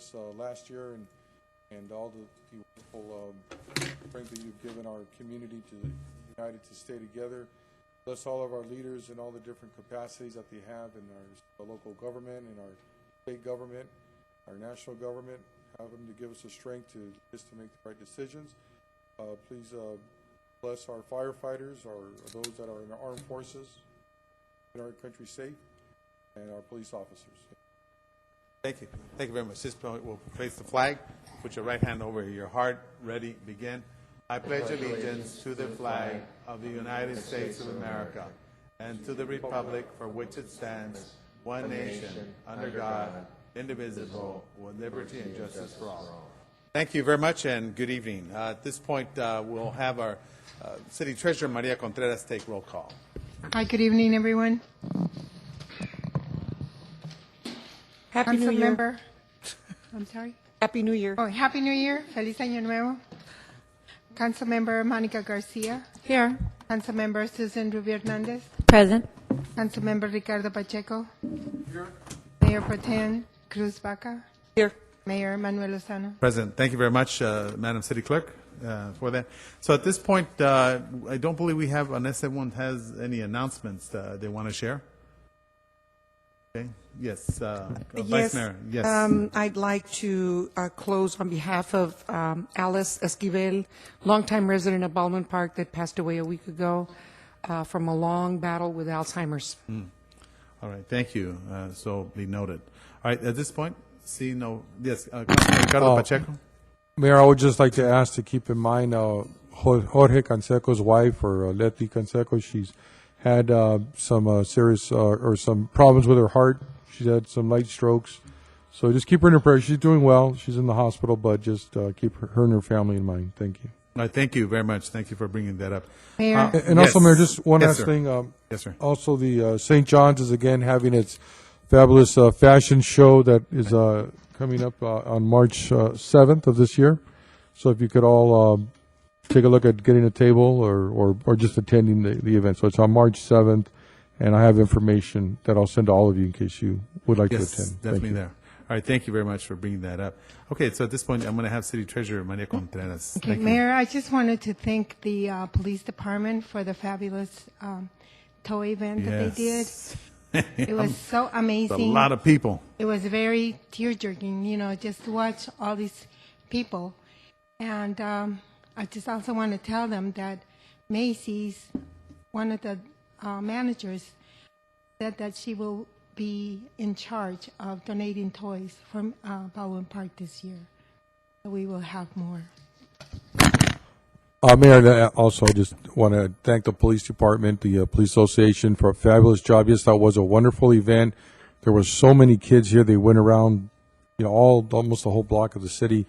us last year, and all the wonderful strength that you've given our community to united to stay together. Bless all of our leaders in all the different capacities that they have in our local government, in our state government, our national government. Have them to give us the strength to just to make the right decisions. Please bless our firefighters, or those that are in the armed forces, keep our country safe, and our police officers. Thank you. Thank you very much. This point will place the flag. Put your right hand over your heart. Ready, begin. I pledge allegiance to the flag of the United States of America and to the republic for which it stands, one nation, under God, indivisible, with liberty and justice for all. Thank you very much, and good evening. At this point, we'll have our City Treasurer, Maria Contreras, take roll call. Hi, good evening, everyone. Happy New Year. Councilmember, I'm sorry. Happy New Year. Oh, Happy New Year. Feliz Año Nuevo. Councilmember Monica Garcia. Here. Councilmember Susan Rubio Hernandez. Present. Councilmember Ricardo Pacheco. Here. Mayor Pro Tem Cruz Baca. Here. Mayor Manuel Lozano. President, thank you very much, Madam City Clerk, for that. So at this point, I don't believe we have, unless everyone has any announcements they want to share. Okay. Yes, Vice Mayor. Yes. I'd like to close on behalf of Alice Esquivel, longtime resident of Baldwin Park that passed away a week ago from a long battle with Alzheimer's. All right. Thank you. So be noted. All right. At this point, see no. Yes, Ricardo Pacheco. Mayor, I would just like to ask to keep in mind Jorge Canseco's wife, or Leti Canseco. She's had some serious or some problems with her heart. She's had some light strokes. So just keep her in your prayers. She's doing well. She's in the hospital, but just keep her and her family in mind. Thank you. All right, thank you very much. Thank you for bringing that up. Mayor. And also, Mayor, just one last sir. thing. Yes, sir. Also, the St. John's is again having its fabulous fashion show that is coming up on March 7th of this year. So if you could all take a look at getting a table or just attending the event. So it's on March 7th, and I have information that I'll send to all of you in case you would like to attend. Yes, definitely there. All right, thank you very much for bringing that up. Okay, so at this point, I'm going to have City Treasurer Maria Contreras. Okay, Thank you. Mayor, I just wanted to thank the police department for the fabulous tow event that they did. It was so amazing. It's a lot of people. It was very tear-jerking, just to watch all these people. And I just also want to tell them that Macy's, one of the managers, said that she will be in charge of donating toys from Baldwin Park this year. So we will have more. Mayor, also just want to thank the police department, the police association for a fabulous job. Yes, that was a wonderful event. There were so many kids here. They went around, almost the whole block of the city.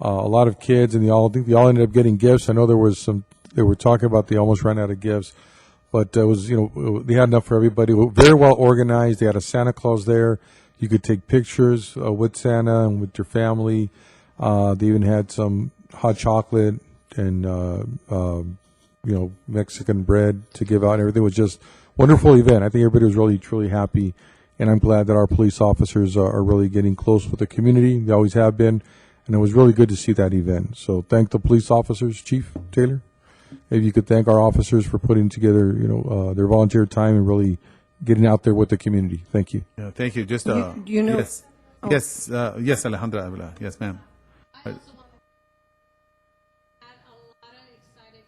A lot of kids, and I think they all ended up getting gifts. I know there was they were talking about they almost ran out of gifts, but it was, they had enough for everybody. Very well organized. They had a Santa Claus there. You could take pictures with Santa and with your family. They even had some hot chocolate and Mexican bread to give out, and everything was just wonderful event. I think everybody was really truly happy, and I'm glad that our police officers are really getting close with the community. They always have been, and it was really good to see that event. So thank the police officers, Chief Taylor. Maybe you could thank our officers for putting together their volunteer time and really getting out there with the community. Thank you. Yeah, thank you. Just Yes. Oh. Yes, Alejandra. Yes, ma'am. I also want to add a lot of excited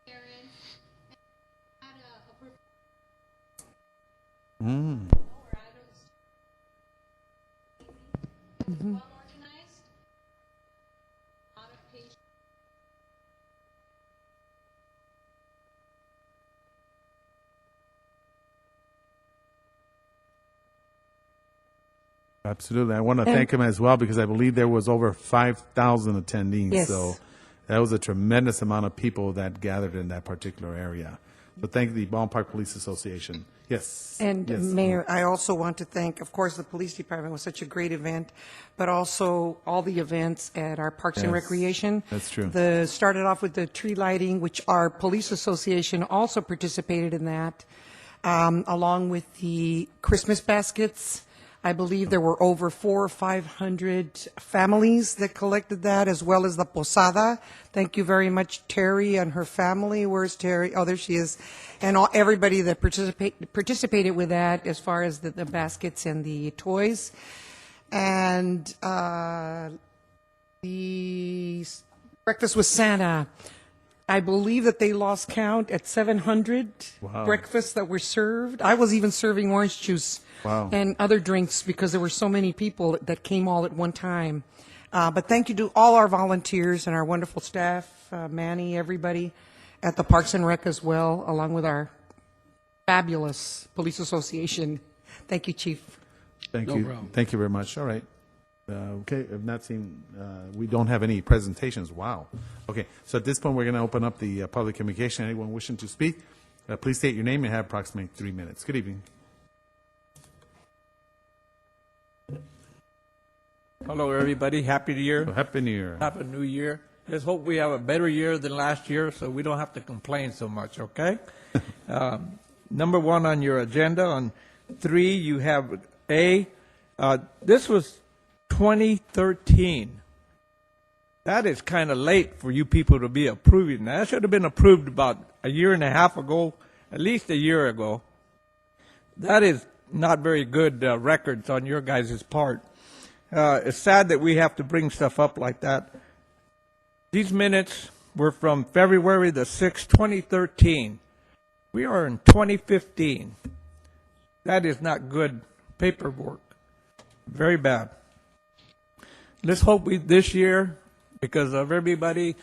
parents had well organized, a lot of patience. Absolutely. I want to thank him as well because I believe there was over 5,000 attendees. Yes. So that was a tremendous amount of people that gathered in that particular area. So thank the Baldwin Park Police Association. Yes. And Yes. Mayor, I also want to thank, of course, the police department was such a great event, but also all the events at our Parks and Yes, Recreation. that's true. Started off with the tree lighting, which our police association also participated in that, along with the Christmas baskets. I believe there were over 400 or 500 families that collected that, as well as the posada. Thank you very much, Terry and her family. Where's Terry? Oh, there she is. And everybody that participated with that, as far as the baskets and the toys. And the breakfast with Santa. I believe that they lost count at 700 Wow. breakfasts that were served. I was even serving orange juice Wow. and other drinks because there were so many people that came all at one time. But thank you to all our volunteers and our wonderful staff, Manny, everybody at the Parks and Rec as well, along with our fabulous police association. Thank you, Chief. Thank No you. problem. Thank you very much. All right. Okay, I've not seen, we don't have any presentations. Wow. Okay, so at this point, we're going to open up the public communication. Anyone wishing to speak, please state your name and have approximately 3 minutes. Good evening. Hello, everybody. Happy New Year. Happy New Year. Happy New Year. Let's hope we have a better year than last year so we don't have to complain so much, okay? Number one on your agenda, on 3, you have A. This was 2013. That is kind of late for you people to be approving. That should have been approved about a year and a half ago, at least a year ago. That is not very good records on your guys' part. It's sad that we have to bring stuff up like that. These minutes were from February the 6th, 2013. We are in 2015. That is not good paperwork. Very bad. Let's hope this year, because of everybody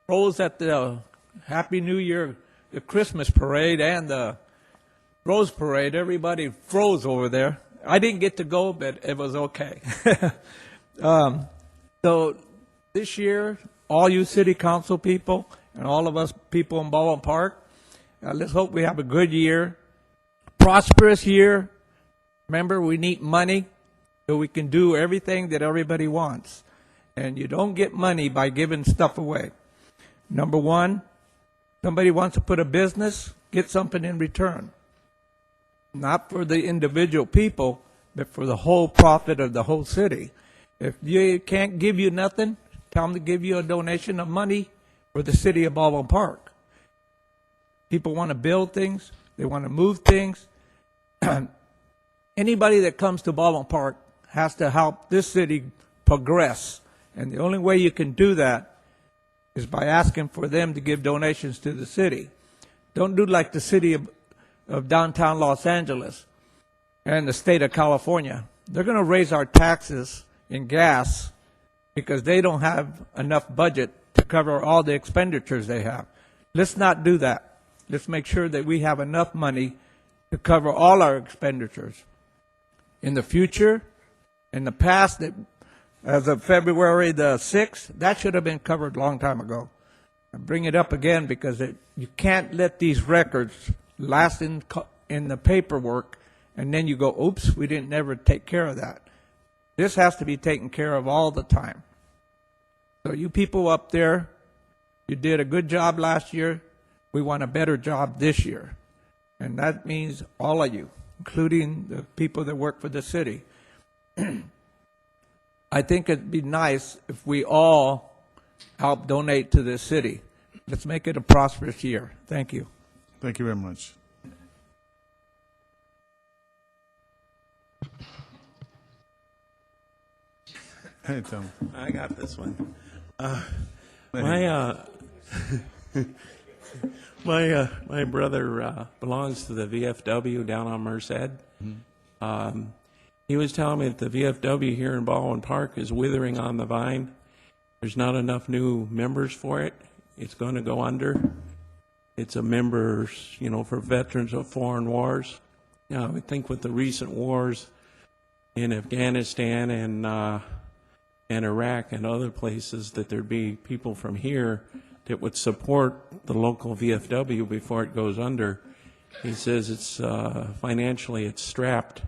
froze at the Happy New Year, the Christmas parade and the Rose Parade, everybody froze over there. I didn't get to go, but it was okay. So this year, all you city council people and all of us people in Baldwin Park, let's hope we have a good year, prosperous year. Remember, we need money so we can do everything that everybody wants. And you don't get money by giving stuff away. Number one, somebody wants to put a business, get something in return. Not for the individual people, but for the whole profit of the whole city. If you can't give you nothing, tell them to give you a donation of money for the city of Baldwin Park. People want to build things. They want to move things. Anybody that comes to Baldwin Park has to help this city progress. And the only way you can do that is by asking for them to give donations to the city. Don't do like the city of downtown Los Angeles and the state of California. They're going to raise our taxes in gas because they don't have enough budget to cover all the expenditures they have. Let's not do that. Let's make sure that we have enough money to cover all our expenditures. In the future, in the past, as of February the 6th, that should have been covered a long time ago. I bring it up again because you can't let these records last in the paperwork and then you go, oops, we didn't ever take care of that. This has to be taken care of all the time. So you people up there, you did a good job last year. We want a better job this year. And that means all of you, including the people that work for the city. I think it'd be nice if we all help donate to this city. Let's make it a prosperous year. Thank you. Thank you very much. Hey, Tom. I got this one. My brother belongs to the VFW down on Merced. He was telling me that the VFW here in Baldwin Park is withering on the vine. There's not enough new members for it. It's going to go under. It's a members, for veterans of foreign wars. I think with the recent wars in Afghanistan and Iraq and other places, that there'd be people from here that would support the local VFW before it goes under. He says it's financially it's strapped.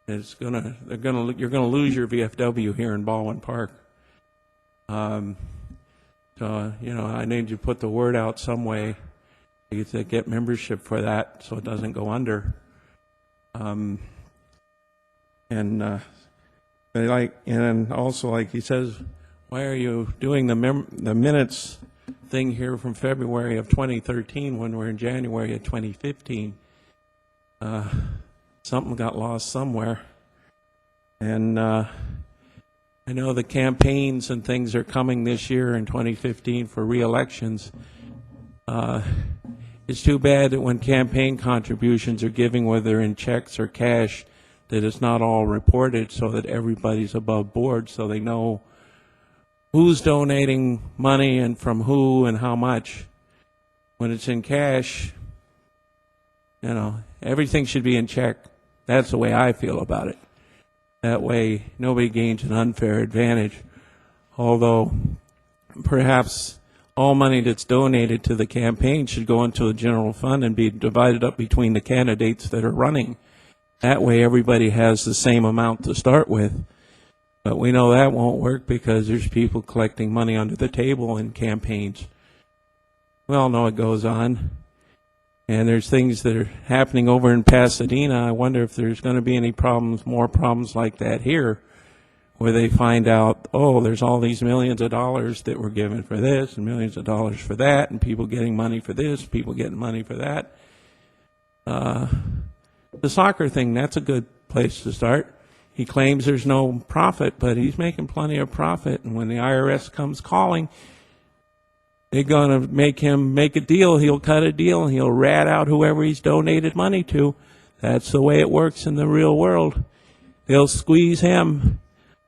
You're gonna lose your VFW here in Baldwin Park. So I need you to put the word out some way to get membership for that so it doesn't go under. And also, like he says, why are you doing the minutes thing here from February of 2013 when we're in January of 2015? Something got lost somewhere. And I know the campaigns and things are coming this year in 2015 for re-elections. It's too bad that when campaign contributions are giving, whether in checks or cash, that it's not all reported so that everybody's above board so they know who's donating money and from who and how much. When it's in cash, everything should be in check. That's the way I feel about it. That way, nobody gains an unfair advantage. Although, perhaps all money that's donated to the campaign should go into the general fund and be divided up between the candidates that are running. That way, everybody has the same amount to start with. But we know that won't work because there's people collecting money under the table in campaigns. We all know it goes on. And there's things that are happening over in Pasadena. I wonder if there's going to be any problems, more problems like that here, where they find out, oh, there's all these millions of dollars that were given for this and millions of dollars for that, and people getting money for this, people getting money for that. The soccer thing, that's a good place to start. He claims there's no profit, but he's making plenty of profit. And when the IRS comes calling, they're going to make him make a deal. He'll cut a deal, and he'll rat out whoever he's donated money to. That's the way it works in the real world. They'll squeeze him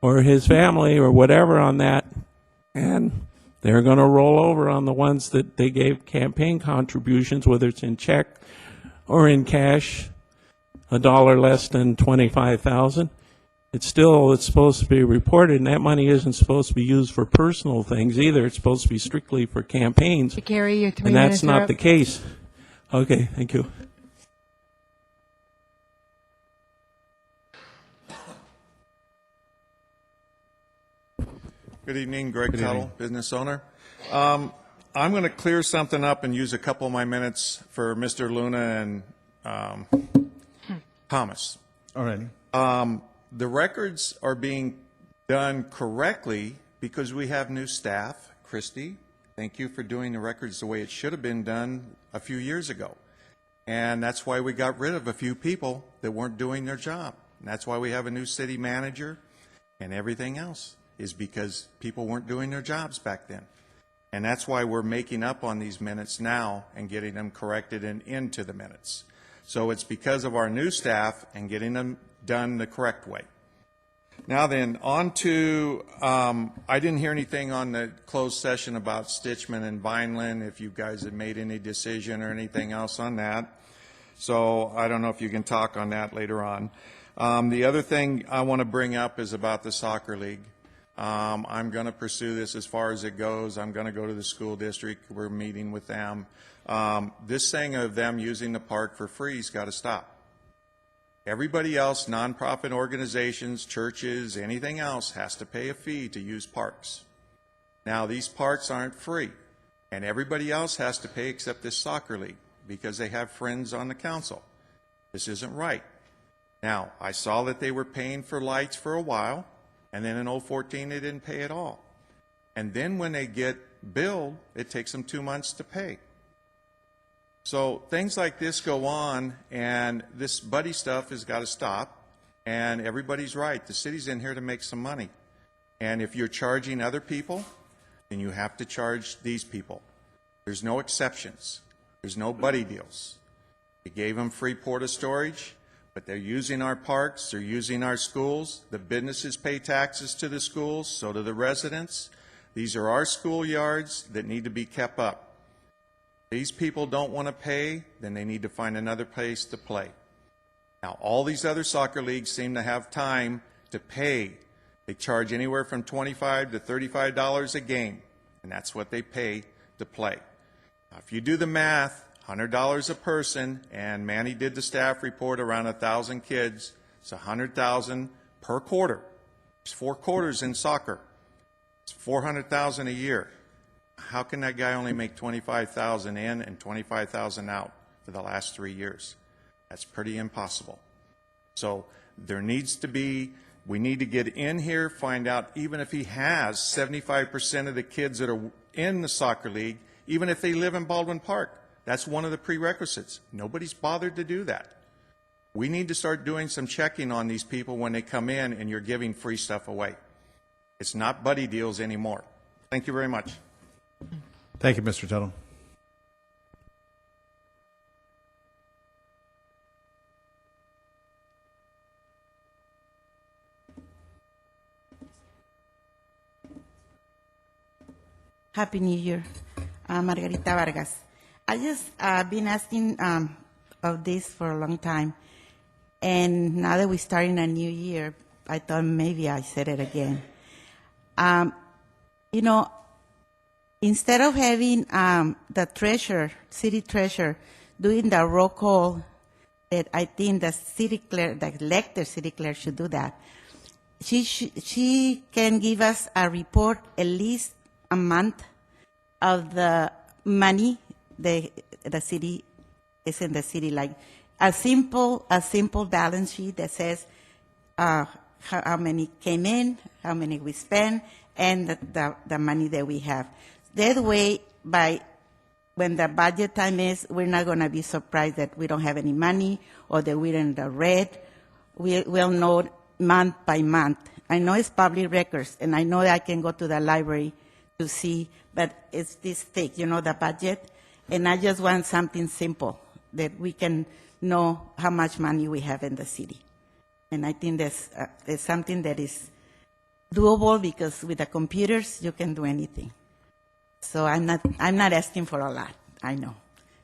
or his family or whatever on that, and they're going to roll over on the ones that they gave campaign contributions, whether it's in check or in cash, $1 less than $25,000. It's supposed to be reported, and that money isn't supposed to be used for personal things either. It's supposed to be strictly for campaigns. Gary, your 3 And minutes that's are not up. the case. Okay, thank you. Good evening, Greg Tuttle, business owner. I'm going to clear something up and use a couple of my minutes for Mr. Luna and Thomas. All righty. The records are being done correctly because we have new staff. Christy, thank you for doing the records the way it should have been done a few years ago. And that's why we got rid of a few people that weren't doing their job. And that's why we have a new city manager and everything else, is because people weren't doing their jobs back then. And that's why we're making up on these minutes now and getting them corrected and into the minutes. So it's because of our new staff and getting them done the correct way. Now then, on to, I didn't hear anything on the closed session about Stitchman and Vineland, if you guys have made any decision or anything else on that. So I don't know if you can talk on that later on. The other thing I want to bring up is about the soccer league. I'm going to pursue this as far as it goes. I'm going to go to the school district. We're meeting with them. This thing of them using the park for free has got to stop. Everybody else, nonprofit organizations, churches, anything else, has to pay a fee to use parks. Now, these parks aren't free, and everybody else has to pay except this soccer league because they have friends on the council. This isn't right. Now, I saw that they were paying for lights for a while, and then in 2014 they didn't pay at all. And then when they get billed, it takes them 2 months to pay. So things like this go on, and this buddy stuff has got to stop. And everybody's right. The city's in here to make some money. And if you're charging other people, then you have to charge these people. There's no exceptions. There's no buddy deals. We gave them free porta storage, but they're using our parks, they're using our schools. The businesses pay taxes to the schools, so do the residents. These are our schoolyards that need to be kept up. These people don't want to pay, then they need to find another place to play. Now, all these other soccer leagues seem to have time to pay. They charge anywhere from $25 to $35 a game, and that's what they pay to play. Now, if you do the math, $100 a person, and Manny did the staff report, around 1,000 kids, it's $100,000 per quarter. There's 4 quarters in soccer. It's $400,000 a year. How can that guy only make $25,000 in and $25,000 out for the last 3 years? That's pretty impossible. So there needs to be, we need to get in here, find out even if he has 75% of the kids that are in the soccer league, even if they live in Baldwin Park. That's one of the prerequisites. Nobody's bothered to do that. We need to start doing some checking on these people when they come in and you're giving free stuff away. It's not buddy deals anymore. Thank you very much. Thank you, Mr. Tuttle. Happy New Year. Margarita Vargas. I just been asking of this for a long time. And now that we're starting a new year, I thought maybe I said it again. You know, instead of having the treasurer, city treasurer, doing the roll call, that I think the city clerk, the elected city clerk should do that. She can give us a report at least a month of the money the city is in the city, like a simple balance sheet that says how many came in, how many we spent, and the money that we have. That way, when the budget time is, we're not going to be surprised that we don't have any money or that we're in the red. We'll know month by month. I know it's public records, and I know that I can go to the library to see, but it's this thick, you know, the budget. And I just want something simple that we can know how much money we have in the city. And I think there's something that is doable, because with the computers, you can do anything. So I'm not asking for a lot, I know.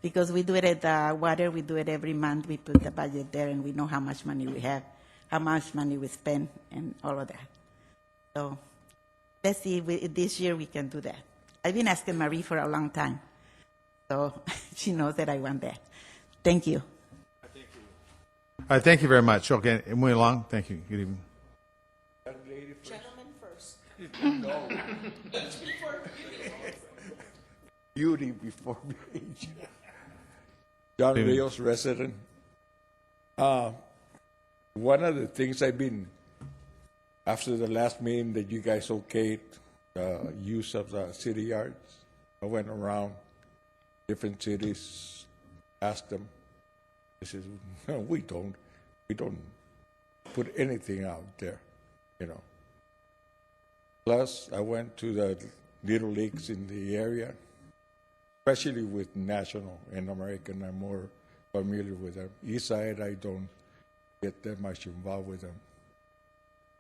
Because we do it at the water, we do it every month, we put the budget there and we know how much money we have, how much money we spend, and all of that. So let's see if this year we can do that. I've been asking Marie for a long time. So she knows that I want that. Thank you. All right, thank you very much. Okay, moving along. Thank you. Good evening. Gentlemen first. Beauty before age. John Rios, resident. One of the things I've been, after the last meeting that you guys okayed, use of the city yards, I went around different cities, asked them. They said, no, we don't put anything out there, you know. Plus, I went to the little leagues in the area, especially with National and American. I'm more familiar with them. East Side, I don't get that much involved with them.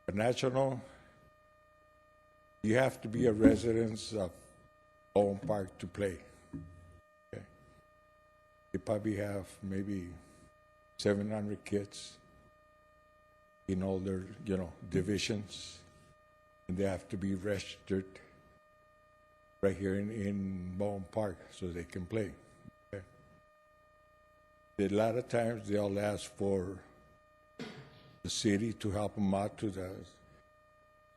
But National, you have to be a resident of Baldwin Park to play. Okay. They probably have maybe 700 kids in all their, you know, divisions, and they have to be registered right here in Baldwin Park so they can play. Okay. A lot of times they'll ask for the city to help them out to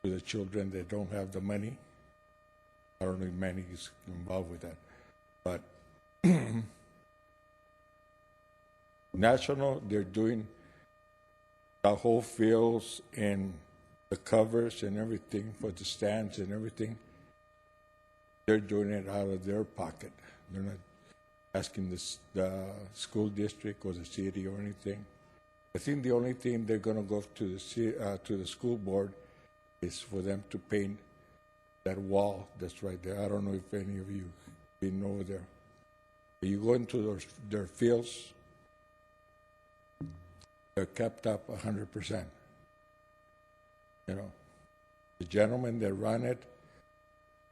the children that don't have the money. I don't know if Manny is involved with that, but National, they're doing the whole fields and the covers and everything for the stands and everything. They're doing it out of their pocket. They're not asking the school district or the city or anything. I think the only thing they're going to go to the school board is for them to paint that wall that's right there. I don't know if any of you have been over there. You go into their fields, they're kept up 100%. You know, the gentlemen that run it,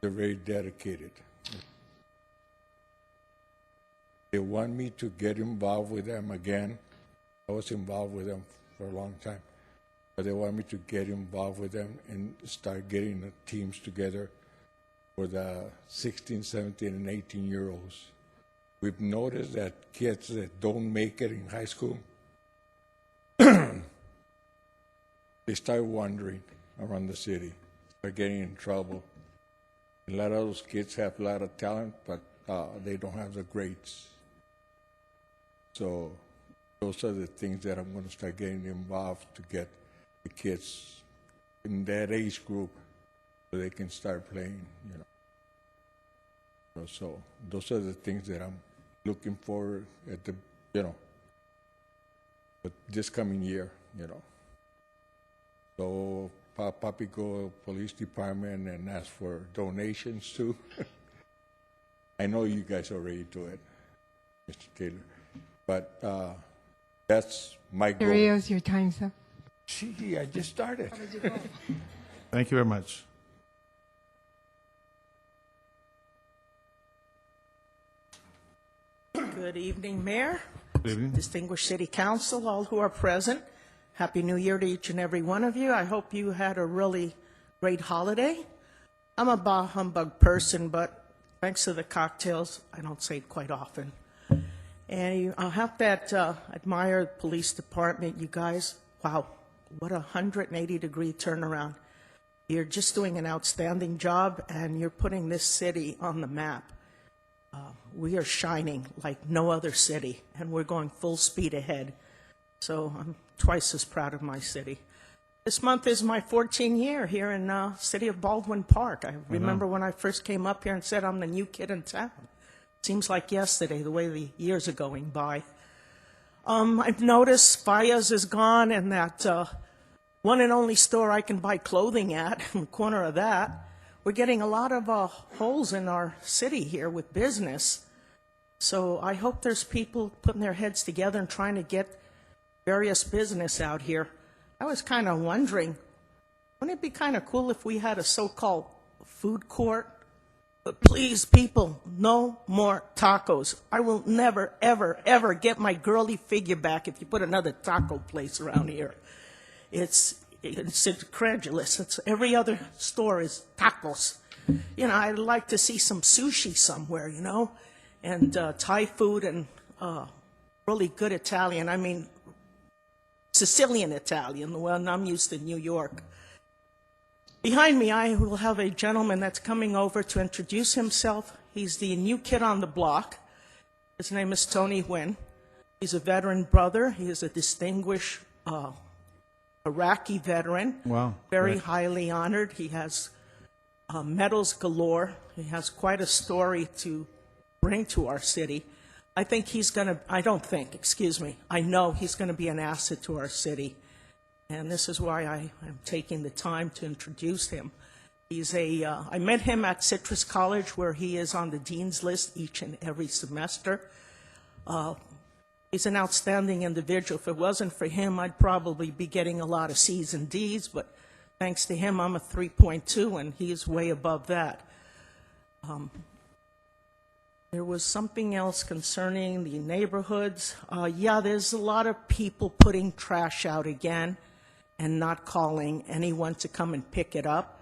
they're very dedicated. They want me to get involved with them again. I was involved with them for a long time, but they want me to get involved with them and start getting the teams together for the 16, 17, and 18-year-olds. We've noticed that kids that don't make it in high school, they start wandering around the city, start getting in trouble. A lot of those kids have a lot of talent, but they don't have the grades. So those are the things that I'm going to start getting involved to get the kids in that age group so they can start playing, you know. So those are the things that I'm looking forward at the, you know, but this coming year, you know. So Papi go Police Department and ask for donations too. I know you guys already do it, Mr. Taylor, but that's my goal. Rios, your time's up. Gee, I just started. Thank you very much. Good evening, Mayor, Good evening. distinguished City Council, all who are present. Happy New Year to each and every one of you. I hope you had a really great holiday. I'm a bah humbug person, but thanks to the cocktails, I don't say it quite often. And I'll have to admire the police department. You guys, wow, what a 180-degree turnaround. You're just doing an outstanding job, and you're putting this city on the map. We are shining like no other city, and we're going full speed ahead. So I'm twice as proud of my city. This month is my 14th year here in city of Baldwin Park. I remember when I first came up here and said I'm the new kid in town. Seems like yesterday, the way the years are going by. I've noticed Fayez is gone, and that one and only store I can buy clothing at, in the corner of that. We're getting a lot of holes in our city here with business. So I hope there's people putting their heads together and trying to get various business out here. I was kind of wondering, wouldn't it be kind of cool if we had a so-called food court? But please, people, no more tacos. I will never, ever, ever get my girly figure back if you put another taco place around here. It's incredulous. It's every other store is tacos. You know, I'd like to see some sushi somewhere, you know, and Thai food and really good Italian. I mean, Sicilian Italian, the one I'm used to in New York. Behind me, I will have a gentleman that's coming over to introduce himself. He's the new kid on the block. His name is Tony Nguyen. He's a veteran brother. He is a distinguished Iraqi veteran. Wow. Very Right. highly honored. He has medals galore. He has quite a story to bring to our city. I know he's going to be an asset to our city. And this is why I am taking the time to introduce him. I met him at Citrus College, where he is on the dean's list each and every semester. He's an outstanding individual. If it wasn't for him, I'd probably be getting a lot of C's and D's, but thanks to him, I'm a 3.2, and he is way above that. There was something else concerning the neighborhoods. Yeah, there's a lot of people putting trash out again and not calling anyone to come and pick it up.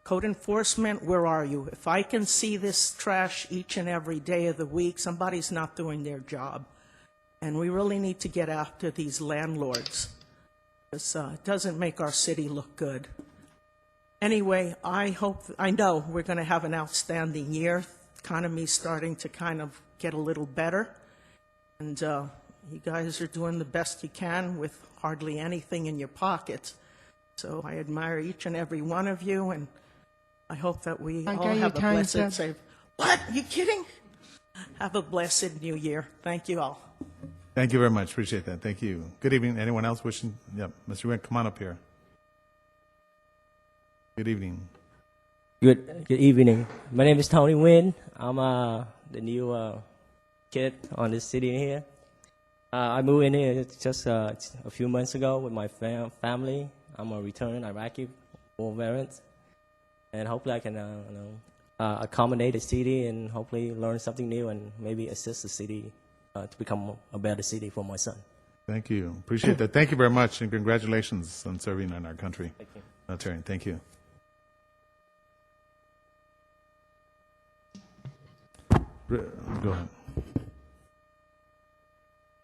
Code enforcement, where are you? If I can see this trash each and every day of the week, somebody's not doing their job. And we really need to get after these landlords, because it doesn't make our city look good. Anyway, I know we're going to have an outstanding year. Economy's starting to kind of get a little better. And you guys are doing the best you can with hardly anything in your pockets. So I admire each and every one of you, and I hope that we all have a blessed, safe. What? You kidding? Have a blessed new year. Thank you all. Thank you very much. Appreciate that. Thank you. Good evening. Anyone else wishing? Yep. Mr. Nguyen, come on up here. Good evening. Good evening. My name is Tony Nguyen. I'm the new kid on this city here. I moved in here just a few months ago with my family. I'm a returned Iraqi war veteran, and hopefully I can accommodate the city and hopefully learn something new and maybe assist the city to become a better city for my son. Thank you. Appreciate that. Thank you very much, and congratulations on serving in our country. Thank you. Military. Thank you. Go ahead.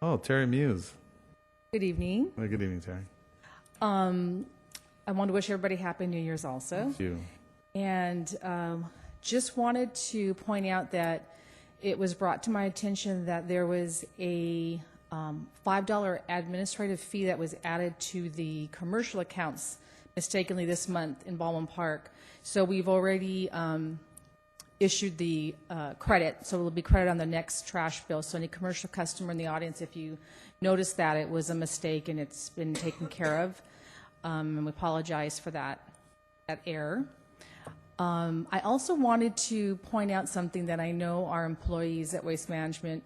Oh, Terry Muse. Good evening. Good evening, Terry. I want to wish everybody Happy New Year's also. Thank you. And just wanted to point out that it was brought to my attention that there was a $5 administrative fee that was added to the commercial accounts mistakenly this month in Baldwin Park. So we've already issued the credit, so it will be credit on the next trash bill. So any commercial customer in the audience, if you notice that, it was a mistake and it's been taken care of. And we apologize for that error. I also wanted to point out something that I know our employees at Waste Management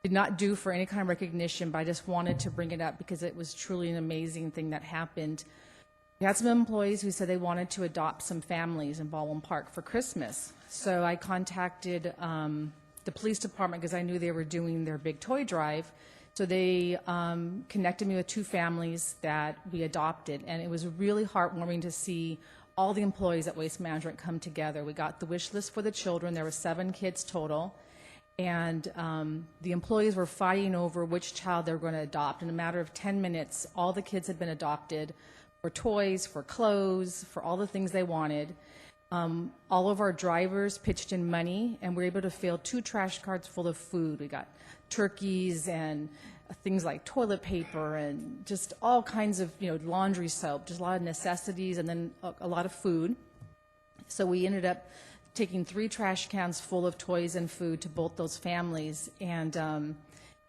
did not do for any kind of recognition, but I just wanted to bring it up because it was truly an amazing thing that happened. We had some employees who said they wanted to adopt some families in Baldwin Park for Christmas. So I contacted the police department because I knew they were doing their big toy drive. So they connected me with 2 families that we adopted, and it was really heartwarming to see all the employees at Waste Management come together. We got the wish list for the children. There were 7 kids total, and the employees were fighting over which child they were going to adopt. In a matter of 10 minutes, all the kids had been adopted for toys, for clothes, for all the things they wanted. All of our drivers pitched in money, and we were able to fill 2 trash carts full of food. We got turkeys and things like toilet paper and just all kinds of, laundry soap, just a lot of necessities, and then a lot of food. So we ended up taking 3 trash cans full of toys and food to both those families. And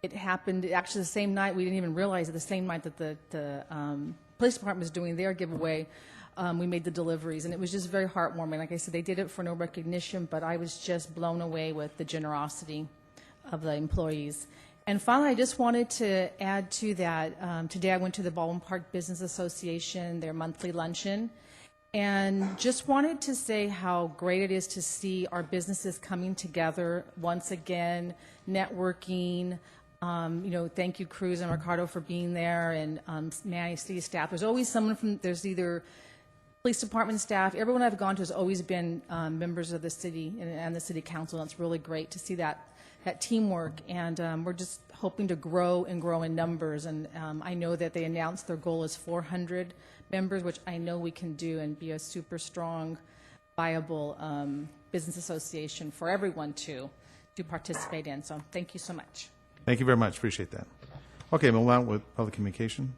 it happened actually the same night. We didn't even realize it, the same night that the police department was doing their giveaway. We made the deliveries, and it was just very heartwarming. Like I said, they did it for no recognition, but I was just blown away with the generosity of the employees. And finally, I just wanted to add to that, today I went to the Baldwin Park Business Association, their monthly luncheon, and just wanted to say how great it is to see our businesses coming together once again, networking. Thank you, Cruz and Ricardo, for being there, and Manny City staff. There's always someone there's either police department staff. Everyone I've gone to has always been members of the city and the city council, and it's really great to see that teamwork. And we're just hoping to grow in numbers. And I know that they announced their goal is 400 members, which I know we can do and be a super strong, viable business association for everyone to participate in. So thank you so much. Thank you very much. Appreciate that. Okay, move on with public communication.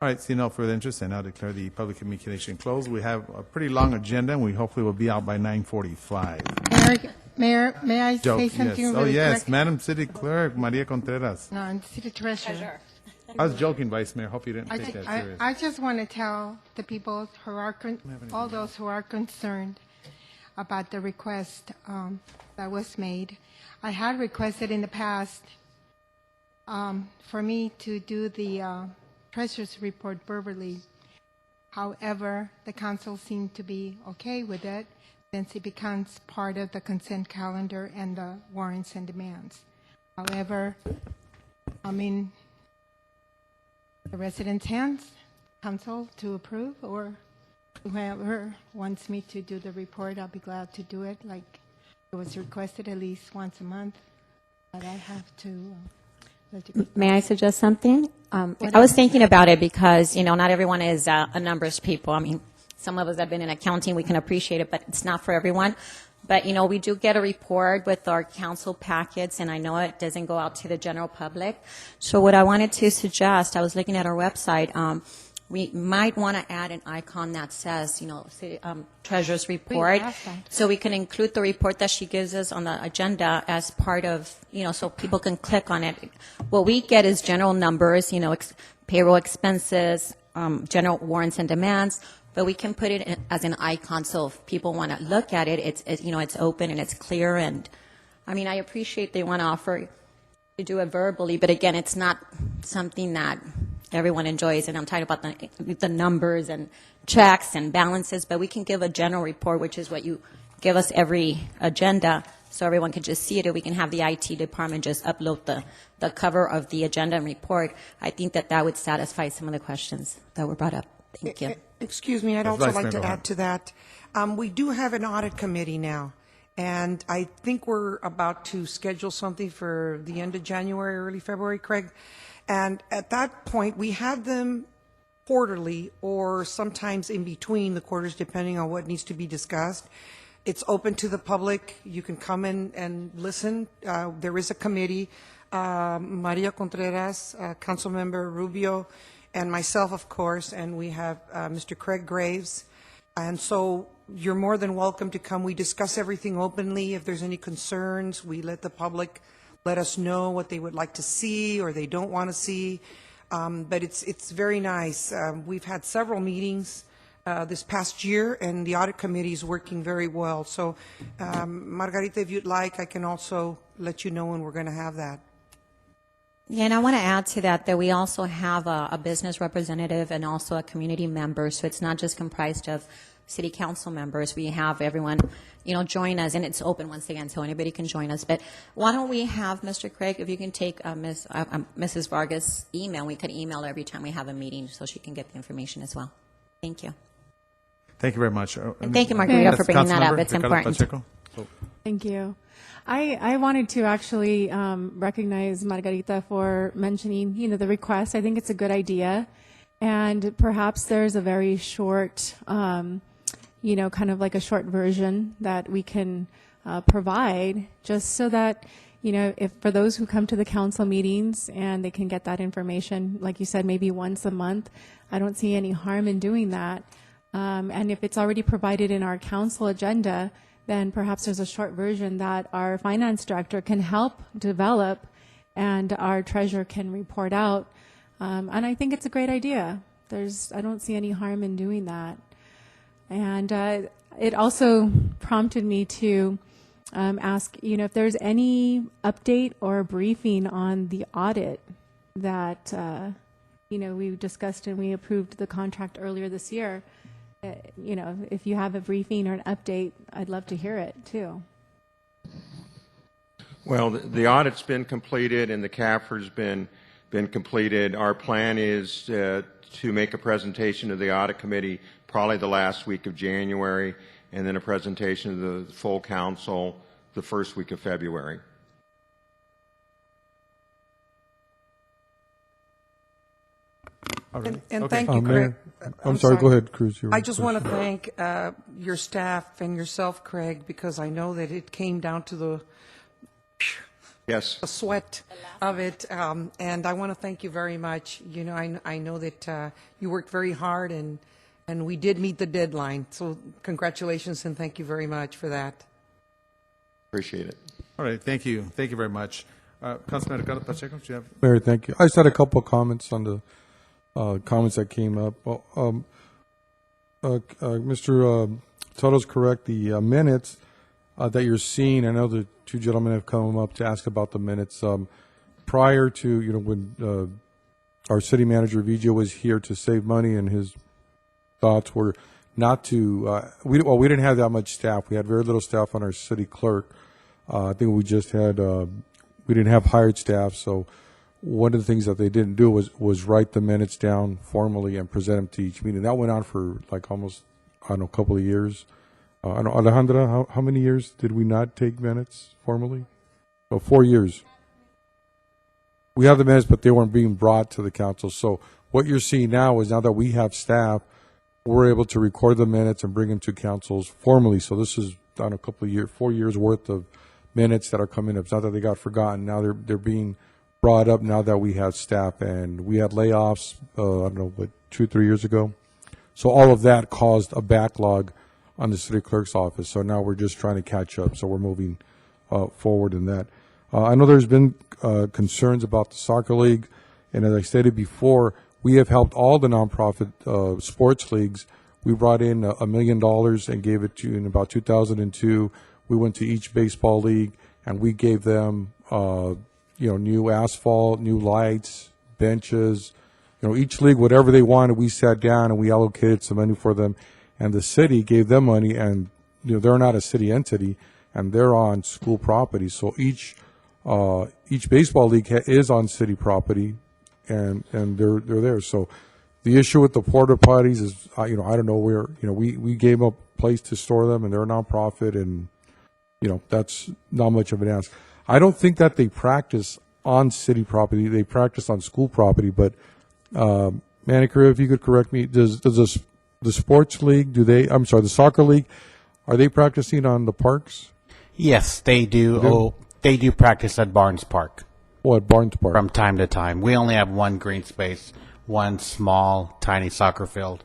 All right, seeing no further interest, I now declare the public communication closed. We have a pretty long agenda, and we hopefully will be out by 9:45. Mayor, may I say something Yes. really yes, quick? Madam City Clerk, Maria Contreras. No, I'm City Treasurer. I was joking, Vice Mayor. Hope you didn't take that serious. I just want to tell the people who are, all those who are concerned about the request that was made. I had requested in the past for me to do the Treasurer's report verbally. However, the council seemed to be okay with it since it becomes part of the consent calendar and the warrants and demands. However, I'm in the residents' hands, council to approve, or whoever wants me to do the report, I'll be glad to do it. Like it was requested at least once a month, but I have to. May I suggest something? I was thinking about it because, not everyone is a numbers people. I mean, some of us have been in accounting, we can appreciate it, but it's not for everyone. But, we do get a report with our council packets, and I know it doesn't go out to the general public. So what I wanted to suggest, I was looking at our website, we might want to add an icon that says, Treasurer's report. So we can include the report that she gives us on the agenda as part of, so people can click on it. What we get is general numbers, payroll expenses, general warrants and demands, but we can put it as an icon. So if people want to look at it, it's open and it's clear. And I mean, I appreciate they want to offer to do it verbally, but again, it's not something that everyone enjoys, and I'm talking about the numbers and checks and balances, but we can give a general report, which is what you give us every agenda, so everyone can just see it, or we can have the IT department just upload the cover of the agenda and report. I think that would satisfy some of the questions that were brought up. Thank you. Excuse me, I'd also like to add to that. We do have an audit committee now, And I think we're about to schedule something for the end of January, early February, Craig. And at that point, we have them quarterly or sometimes in between the quarters, depending on what needs to be discussed. It's open to the public. You can come in and listen. There is a committee, Maria Contreras, Councilmember Rubio, and myself, of course, and we have Mr. Craig Graves. And so you're more than welcome to come. We discuss everything openly. If there's any concerns, we let the public let us know what they would like to see or they don't want to see. But it's very nice. We've had several meetings this past year, and the audit committee is working very well. So, Margarita, if you'd like, I can also let you know when we're going to have that. Yeah, and I want to add to that we also have a business representative and also a community member, so it's not just comprised of city council members. We have everyone, join us, and it's open once again, so anybody can join us. But why don't we have Mr. Craig, if you can take Mrs. Vargas' email, we could email her every time we have a meeting so she can get the information as well. Thank you. Thank you very much. And thank you, Margarita, for bringing that up. It's Ricardo important. Pacheco. Thank you. I wanted to actually recognize Margarita for mentioning, the request. I think it's a good idea. And perhaps there's a very short, kind of like a short version that we can provide just so that, if for those who come to the council meetings and they can get that information, like you said, maybe once a month, I don't see any harm in doing that. And if it's already provided in our council agenda, then perhaps there's a short version that our finance director can help develop and our treasurer can report out. And I think it's a great idea. I don't see any harm in doing that. And it also prompted me to ask, if there's any update or briefing on the audit that, we discussed and we approved the contract earlier this year. If you have a briefing or an update, I'd love to hear it too. Well, the audit's been completed and the CAFR's been completed. Our plan is to make a presentation to the audit committee probably the last week of January, and then a presentation to the full council the first week of February. And thank you, Mayor, Craig. I'm sorry, go ahead, Cruz. I just want to thank your staff and yourself, Craig, because I know that it came down to the sweat of it. And I want to thank you very much. I know that you worked very hard, and we did meet the deadline. So congratulations and thank you very much for that. Appreciate it. All right, thank you. Thank you very much. Councilman Ricardo Pacheco, do you have? Mayor, thank you. I just had a couple of comments on the comments that came up. Well, Mr. Toto's correct. The minutes that you're seeing, I know the two gentlemen have come up to ask about the minutes. Prior to, when our city manager, Vigio, was here to save money, and his thoughts were not to, we didn't have that much staff. We had very little staff on our city clerk. I think we just had, we didn't have hired staff, so one of the things that they didn't do was write the minutes down formally and present them to each meeting. That went on for like almost, a couple of years. Alejandra, how many years did we not take minutes formally? 4 years. We have the minutes, but they weren't being brought to the council. So what you're seeing now is, now that we have staff, we're able to record the minutes and bring them to councils formally. So this is on a couple of years, 4 years worth of minutes that are coming up. It's not that they got forgotten. Now they're being brought up now that we have staff, and we had layoffs, 2-3 years ago. So all of that caused a backlog on the city clerk's office. So now we're just trying to catch up. So we're moving forward in that. I know there's been concerns about the soccer league, and as I stated before, we have helped all the nonprofit sports leagues. We brought in $1 million and gave it to, in about 2002. We went to each baseball league and we gave them new asphalt, new lights, benches, each league, whatever they wanted, we sat down and we allocated some money for them. And the city gave them money, and, they're not a city entity, and they're on school property. So each baseball league is on city property, and they're there. So the issue with the porta potties is, I don't know where, we gave them a place to store them, and they're a nonprofit, and that's not much of an ask. I don't think that they practice on city property. They practice on school property. But Manicure, if you could correct me, does the sports league, the soccer league, are they practicing on the parks? Yes, they do. They do practice at Barnes Park. Oh, at Barnes Park. From time to time. We only have one green space, one small, tiny soccer field.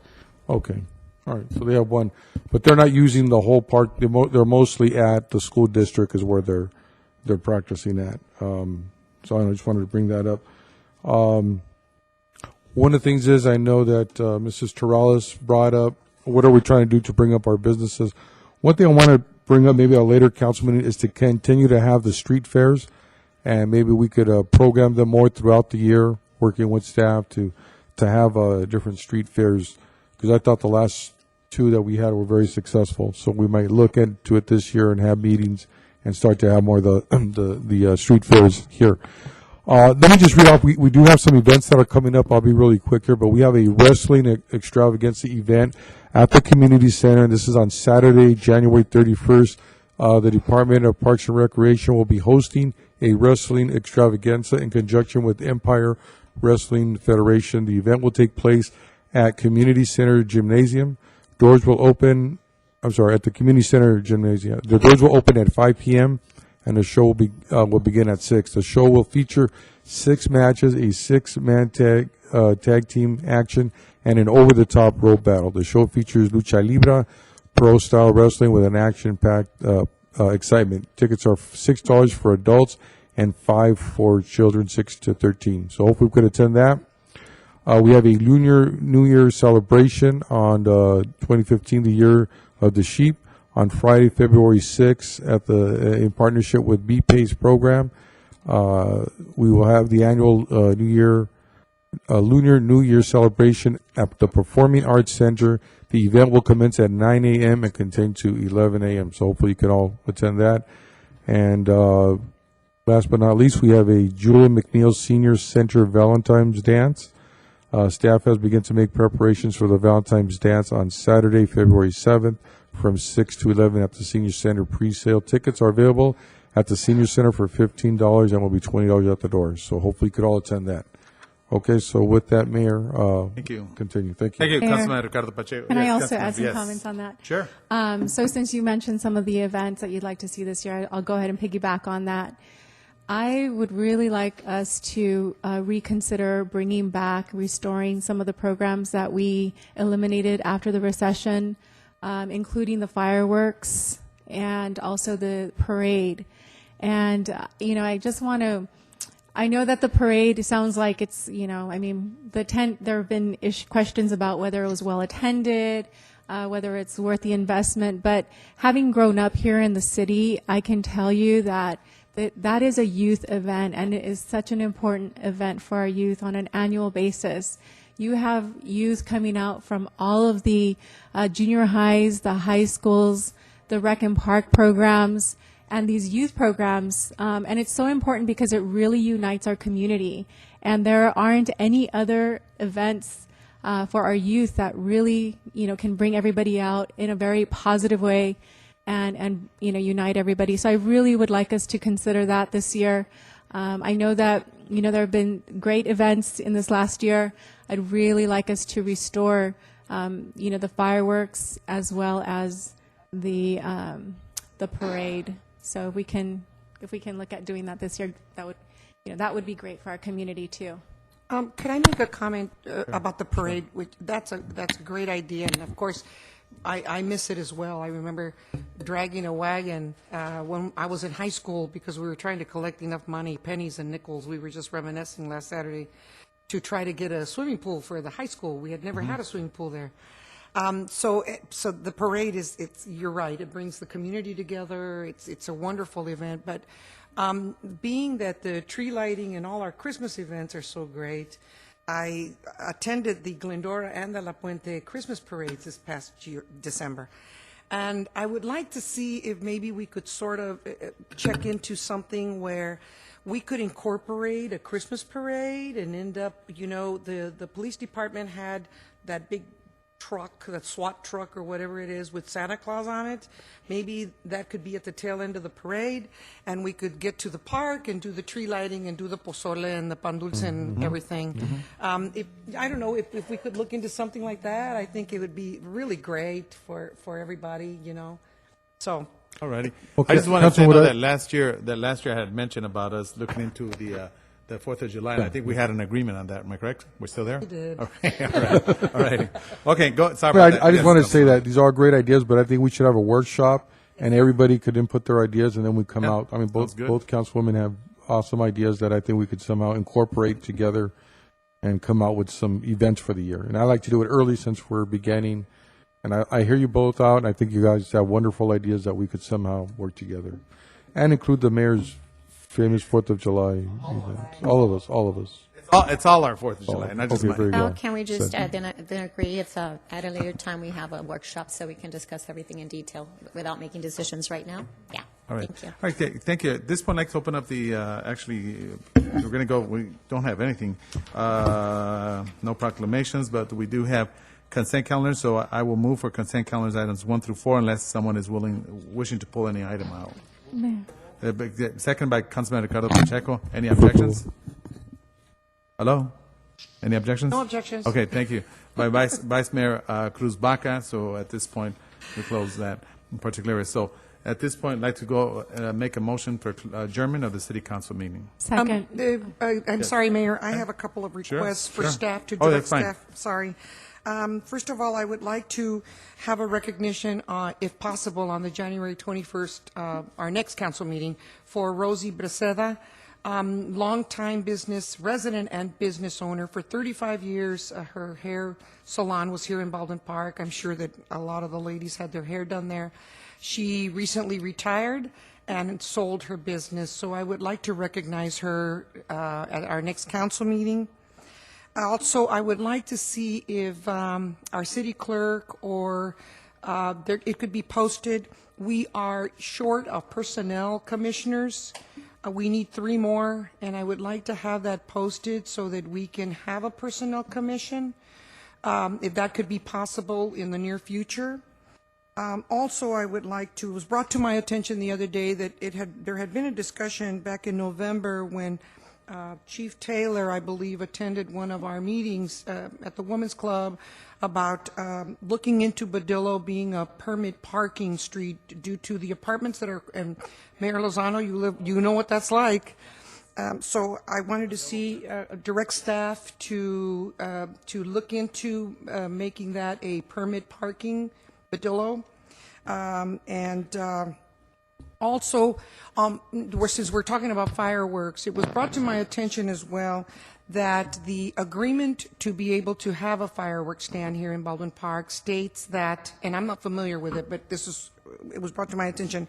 Okay. All right. So they have one, but they're not using the whole park. They're mostly at the school district is where they're practicing at. So I just wanted to bring that up. One of the things is I know that Mrs. Torales brought up, what are we trying to do to bring up our businesses? One thing I want to bring up maybe a later council meeting is to continue to have the street fairs, and maybe we could program them more throughout the year, working with staff to have different street fairs, because I thought the last two that we had were very successful. So we might look into it this year and have meetings and start to have more of the street fairs here. Let me just read off. We do have some events that are coming up. I'll be really quick here, but we have a wrestling extravaganza event at the community center. This is on Saturday, January 31st. The Department of Parks and Recreation will be hosting a wrestling extravaganza in conjunction with Empire Wrestling Federation. The event will take place at Community Center Gymnasium. Doors will open, at the Community Center Gymnasium. The doors will open at 5 p.m. and the show will begin at 6. The show will feature 6 matches, a 6-man tag team action, and an over-the-top rope battle. The show features lucha libre, pro-style wrestling with an action-packed excitement. Tickets are $6 for adults and $5 for children 6 to 13. So hopefully we could attend that. We have a Lunar New Year celebration on 2015, the year of the sheep, on Friday, February 6th, in partnership with BPACE program. We will have the annual Lunar New Year celebration at the Performing Arts Center. The event will commence at 9 a.m. and continue to 11 a.m. So hopefully you can all attend that. And last but not least, we have a Julian McNeil Senior Center Valentine's Dance. Staff has begun to make preparations for the Valentine's Dance on Saturday, February 7th from 6 to 11 at the Senior Center. Pre-sale tickets are available at the Senior Center for $15 and will be $20 at the door. So hopefully you could all attend that. Okay, so with that, Mayor, thank you. Continue. Thank you. Thank you, Mayor, Councilman Ricardo Pacheco. Can Yes, I also Councilman, add some yes. comments on that? Sure. So since you mentioned some of the events that you'd like to see this year, I'll go ahead and piggyback on that. I would really like us to reconsider bringing back, restoring some of the programs that we eliminated after the recession, including the fireworks and also the parade. And, I just want to, I know that the parade sounds like it's, there have been questions about whether it was well attended, whether it's worth the investment. But having grown up here in the city, I can tell you that that is a youth event, and it is such an important event for our youth on an annual basis. You have youth coming out from all of the junior highs, the high schools, the rec and park programs, and these youth programs. And it's so important because it really unites our community. And there aren't any other events for our youth that really, can bring everybody out in a very positive way and unite everybody. So I really would like us to consider that this year. I know that, there have been great events in this last year. I'd really like us to restore, the fireworks as well as the parade. So if we can look at doing that this year, that would be great for our community too. Could I make a comment about the parade? That's a great idea, and of course, I miss it as well. I remember dragging a wagon when I was in high school because we were trying to collect enough money, pennies and nickels. We were just reminiscing last Saturday to try to get a swimming pool for the high school. We had never had a swimming pool there. So the parade you're right. It brings the community together. It's a wonderful event. But being that the tree lighting and all our Christmas events are so great, I attended the Glendora and the La Puente Christmas parades this past year, December. And I would like to see if maybe we could sort of check into something where we could incorporate a Christmas parade and end up, the police department had that big truck, that SWAT truck or whatever it is with Santa Claus on it. Maybe that could be at the tail end of the parade, and we could get to the park and do the tree lighting and do the pozole and the pan dulce and everything. If I don't know, if we could look into something like that, I think it would be really great for everybody, you know. So. Alrighty. Okay. I just want to say Councilwoman, though, that last year I had mentioned about us looking into the 4th of July. And I think we had an agreement on that. Am I correct? We're still there? We did. Okay. All right. All right. Okay. Go. Sorry Yeah, about that. I just Yes, want to Councilwoman. say that these are great ideas, but I think we should have a workshop and everybody could input their ideas and then we come Yeah, out. I mean, sounds good. both councilwomen have awesome ideas that I think we could somehow incorporate together and come out with some events for the year. And I like to do it early since we're beginning. And I hear you both out, and I think you guys have wonderful ideas that we could somehow work together and include the mayor's famous 4th of July event. All of us. It's all our 4th of July, not just Okay, mine. very Well, well. can we just Said. then agree if at a later time we have a workshop so we can discuss everything in detail without making decisions right now? Yeah. All right. Thank you. All right. Thank you. At this point, I'd like to open up the, we're going to go, we don't have anything, no proclamations, but we do have consent calendar, so I will move for consent calendars items 1 through 4 unless someone is wishing to pull any item out. Mayor. Second by Councilman Ricardo Pacheco. Any objections? Hello? Any objections? No objections. Okay, thank you. By Vice Mayor Cruz Baca, so at this point, we close that in particular. So at this point, I'd like to go make a motion for adjournment of the city council meeting. Second. I'm sorry, Mayor, I have a couple of requests for sure. staff to Oh, direct that's fine. staff. Sorry. First of all, I would like to have a recognition, if possible, on the January 21st, our next council meeting, for Rosie Breceda, longtime business resident and business owner. For 35 years, her hair salon was here in Baldwin Park. I'm sure that a lot of the ladies had their hair done there. She recently retired and sold her business, so I would like to recognize her at our next council meeting. Also, I would like to see if our city clerk or it could be posted. We are short of personnel commissioners. We need 3 more, and I would like to have that posted so that we can have a personnel commission, if that could be possible in the near future. Also, I would like to, it was brought to my attention the other day that there had been a discussion back in November when Chief Taylor, I believe, attended one of our meetings at the Women's Club about looking into Badillo being a permit parking street due to the apartments that are, and Mayor Lozano, you know what that's like. So I wanted to see direct staff to look into making that a permit parking Badillo. Also, since we're talking about fireworks, it was brought to my attention as well that the agreement to be able to have a fireworks stand here in Baldwin Park states that, and I'm not familiar with it, but it was brought to my attention,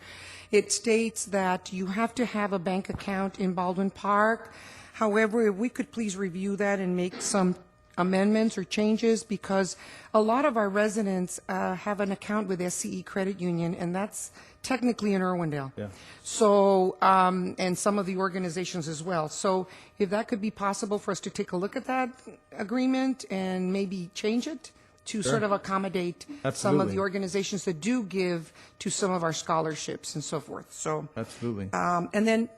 it states that you have to have a bank account in Baldwin Park. However, if we could please review that and make some amendments or changes, because a lot of our residents have an account with SCE Credit Union, and that's technically in Irwindale. Yeah. So, and some of the organizations as well. So if that could be possible for us to take a look at that agreement and maybe change it to sort of accommodate some of Absolutely. the organizations that do give to some of our scholarships and so forth. So, Absolutely. and then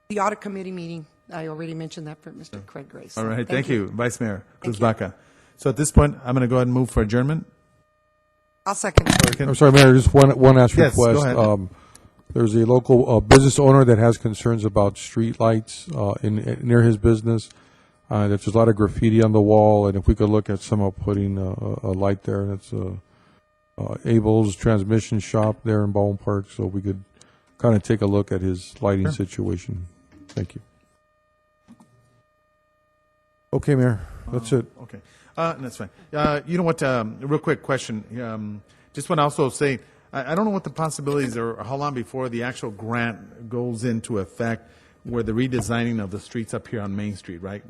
the audit committee meeting, I already mentioned that for Mr. Craig Grace. All right. Thank you, Vice Mayor Cruz you. Baca. So at this point, I'm going to go ahead and move for adjournment. I'll second. I'm sorry, Mayor, just one last Yes, go request. ahead. There's a local business owner that has concerns about street lights near his business. There's a lot of graffiti on the wall, and if we could look at somehow putting a light there, that's Abel's Transmission Shop there in Baldwin Park, so we could kind of take a look at his lighting situation. Thank you. Okay, Mayor, that's it. Okay. That's fine. You know what, real quick question. Just want to also say, I don't know what the possibilities are, or how long before the actual grant goes into effect where the redesigning of the streets up here on Main Street, right?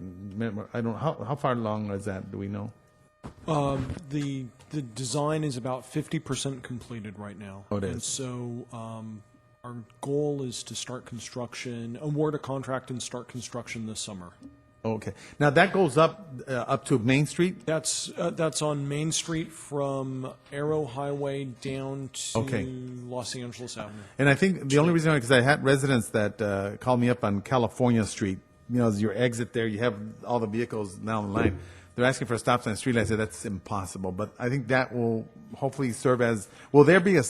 I don't, how far along is that? Do we know? The design is about 50% completed right now. Oh, it is. And so our goal is to start construction, award a contract and start construction this summer. Okay. Now that goes up to Main Street? That's on Main Street from Arrow Highway down to Okay. Los Angeles Avenue. And I think the only reason, because I had residents that called me up on California Street, you know, as your exit there, you have all the vehicles down the line. They're asking for a stop sign street light. I said, that's impossible. But I think that will hopefully serve as, will there be a,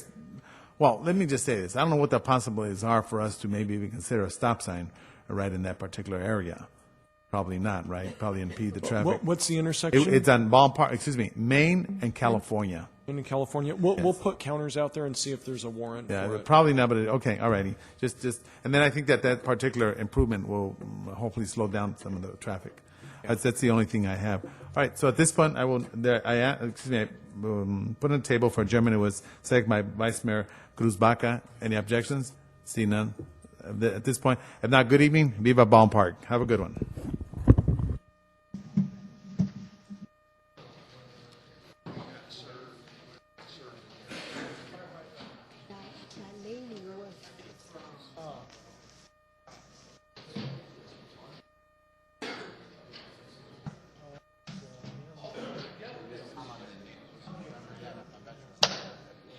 well, let me just say this. I don't know what the possibilities are for us to maybe even consider a stop sign right in that particular area. Probably not, right? Probably impede the traffic. What's the intersection? It's on Main and California. In California. We'll put counters out there and see if there's a warrant Yeah, for it. probably not, but okay, all righty. Just, and then I think that particular improvement will hopefully slow down some of the traffic. That's the only thing I have. All right, so at this point, I put on the table for adjournment. It was seconded by Vice Mayor Cruz Baca. Any objections? See none. At this point, if not, good evening. Viva Baldwin Park. Have a good one.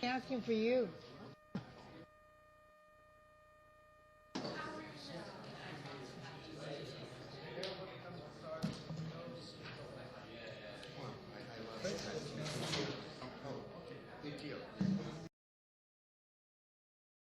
Asking for you.